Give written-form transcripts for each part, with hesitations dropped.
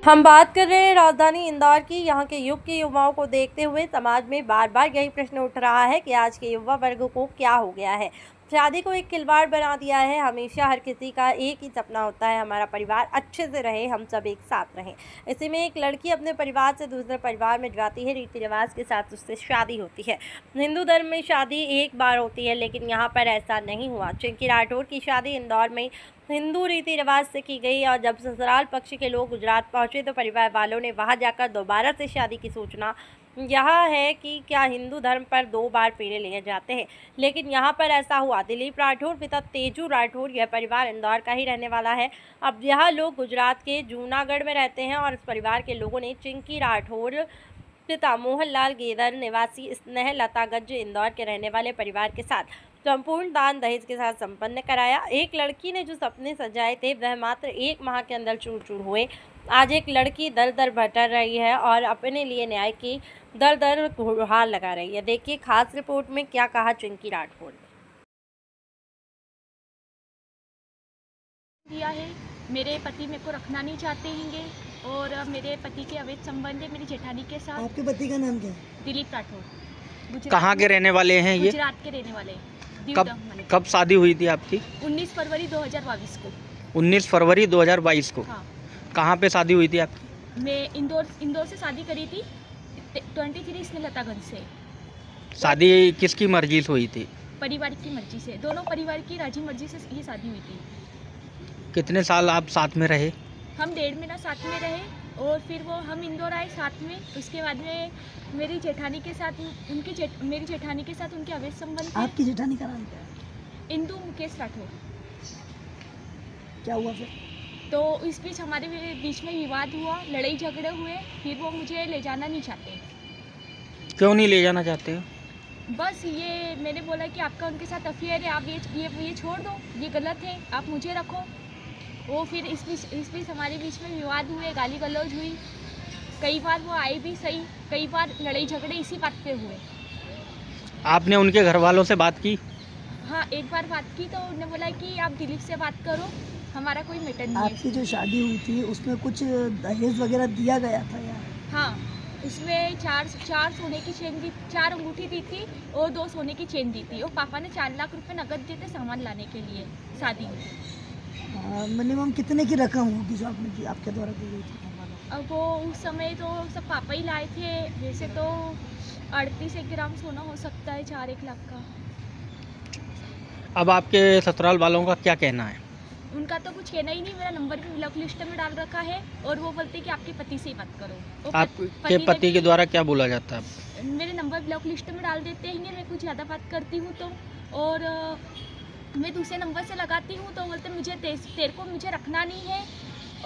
हम बात कर रहे हैं राजधानी इंदौर की। यहाँ के युग के युवाओं को देखते हुए समाज में बार बार यही प्रश्न उठ रहा है कि आज के युवा वर्ग को क्या हो गया है। शादी को एक खिलवाड़ बना दिया है। हमेशा हर किसी का एक ही सपना होता है, हमारा परिवार अच्छे से रहे, हम सब एक साथ रहें। इसी में एक लड़की अपने परिवार से दूसरे परिवार में जाती है, रीति रिवाज के साथ उससे शादी होती है। हिंदू धर्म में शादी एक बार होती है, लेकिन यहाँ पर ऐसा नहीं हुआ। चिंकी राठौर की शादी इंदौर में हिंदू रीति रिवाज से की गई और जब ससुराल पक्ष के लोग गुजरात पहुंचे तो परिवार वालों ने वहां जाकर दोबारा से शादी की सूचना। यह है कि क्या हिंदू धर्म पर 2 बार फेरे लिए जाते हैं, लेकिन यहाँ पर ऐसा हुआ। दिलीप राठौर पिता तेजू राठौर, यह परिवार इंदौर का ही रहने वाला है। अब यह लोग गुजरात के जूनागढ़ में रहते हैं और इस परिवार के लोगों ने चिंकी राठौर पिता मोहनलाल गेदर निवासी स्नेह लतागंज इंदौर के रहने वाले परिवार के साथ संपूर्ण दान दहेज के साथ संपन्न कराया। एक लड़की ने जो सपने सजाए थे वह मात्र 1 माह के अंदर चूर चूर हुए। आज एक लड़की दर दर भटक रही है और अपने लिए न्याय की दर दर गुहार लगा रही है। देखिए खास रिपोर्ट में क्या कहा चिंकी राठौर ने। दिया है, मेरे पति मेरे को रखना नहीं चाहते हैंगे और मेरे पति के अवैध संबंध है मेरी जेठानी के साथ। आपके पति का नाम क्या है? दिलीप राठौर। कहाँ के रहने वाले हैं ये? गुजरात के रहने वाले। कब शादी हुई थी आपकी? 19 फरवरी 2022 को। 19 फरवरी 2022 को। हाँ। कहाँ पे शादी हुई थी आपकी? मैं इंदौर से शादी करी थी 23 स्नेह लतागंज से। शादी किसकी मर्जी से हुई थी? परिवार की मर्जी से, दोनों परिवार की राजी मर्जी से ये शादी हुई थी। कितने साल आप साथ में रहे? हम 1.5 महीना साथ में रहे और फिर वो हम इंदौर आए साथ में। उसके बाद में मेरी जेठानी के साथ मेरी जेठानी के साथ उनके अवैध संबंध थे। आपकी जेठानी का नाम क्या है? इंदू मुकेश राठौर। क्या हुआ फिर? तो इस बीच हमारे बीच में विवाद हुआ, लड़ाई झगड़े हुए, फिर वो मुझे ले जाना नहीं चाहते। क्यों नहीं ले जाना चाहते हो? बस ये मैंने बोला कि आपका उनके साथ अफेयर है, आप ये छोड़ दो, ये गलत है, आप मुझे रखो। वो फिर इस बीच हमारे बीच में विवाद हुए, गाली गलौज हुई। कई बार वो आए भी सही, कई बार लड़ाई झगड़े इसी बात पे हुए। आपने उनके घर वालों से बात की? हाँ, एक बार बात की तो उन्होंने बोला कि आप दिलीप से बात करो, हमारा कोई मैटर नहीं है। आपकी जो शादी हुई थी उसमें कुछ दहेज वगैरह दिया गया था यार? हाँ, उसमें चार सोने की चेन दी, 4 अंगूठी दी थी और 2 सोने की चेन दी थी और पापा ने 4 लाख रुपए नकद दिए थे सामान लाने के लिए शादी में। मिनिमम कितने की रकम होगी जो आपने आपके द्वारा दी गई थी? अब वो उस समय तो सब पापा ही लाए थे। वैसे तो 38 ग्राम सोना हो सकता है, 4-1 लाख का। अब आपके ससुराल वालों का क्या कहना है? उनका तो कुछ कहना ही नहीं। मेरा नंबर भी ब्लॉक लिस्ट में डाल रखा है और वो बोलते कि आपके पति से ही बात करो। आपके पति के द्वारा क्या बोला जाता है? मेरे नंबर ब्लॉक लिस्ट में डाल देते हैं, मैं कुछ ज़्यादा बात करती हूँ तो, और मैं दूसरे नंबर से लगाती हूँ तो बोलते मुझे तेरे को मुझे रखना नहीं है।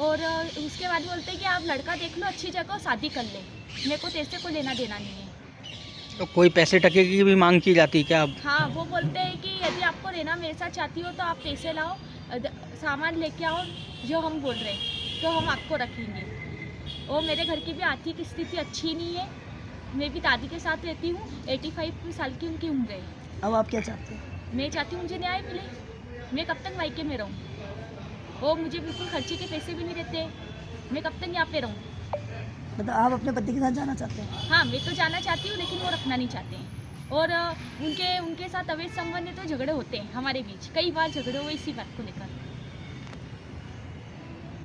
और उसके बाद बोलते कि आप लड़का देख लो अच्छी जगह, शादी कर ले, मेरे को तेरे से को लेना देना नहीं है। तो कोई पैसे टके की भी मांग की जाती है क्या? हाँ, वो बोलते हैं कि यदि आपको रहना मेरे साथ चाहती हो तो आप पैसे लाओ, सामान लेके आओ जो हम बोल रहे हैं, तो हम आपको रखेंगे। और मेरे घर की भी आर्थिक स्थिति अच्छी नहीं है, मैं भी दादी के साथ रहती हूँ, 85 साल की उनकी उम्र है। अब आप क्या चाहते हैं? मैं चाहती हूँ मुझे न्याय मिले, मैं कब तक मायके में रहूँ? और मुझे बिल्कुल खर्चे के पैसे भी नहीं देते, मैं कब तक यहाँ पे रहूँ? मतलब आप अपने पति के साथ जाना चाहते हैं? हाँ, मैं तो जाना चाहती हूँ लेकिन वो रखना नहीं चाहते हैं। और उनके साथ अवैध संबंध है तो झगड़े होते हैं हमारे बीच, कई बार झगड़े हुए इसी बात को लेकर।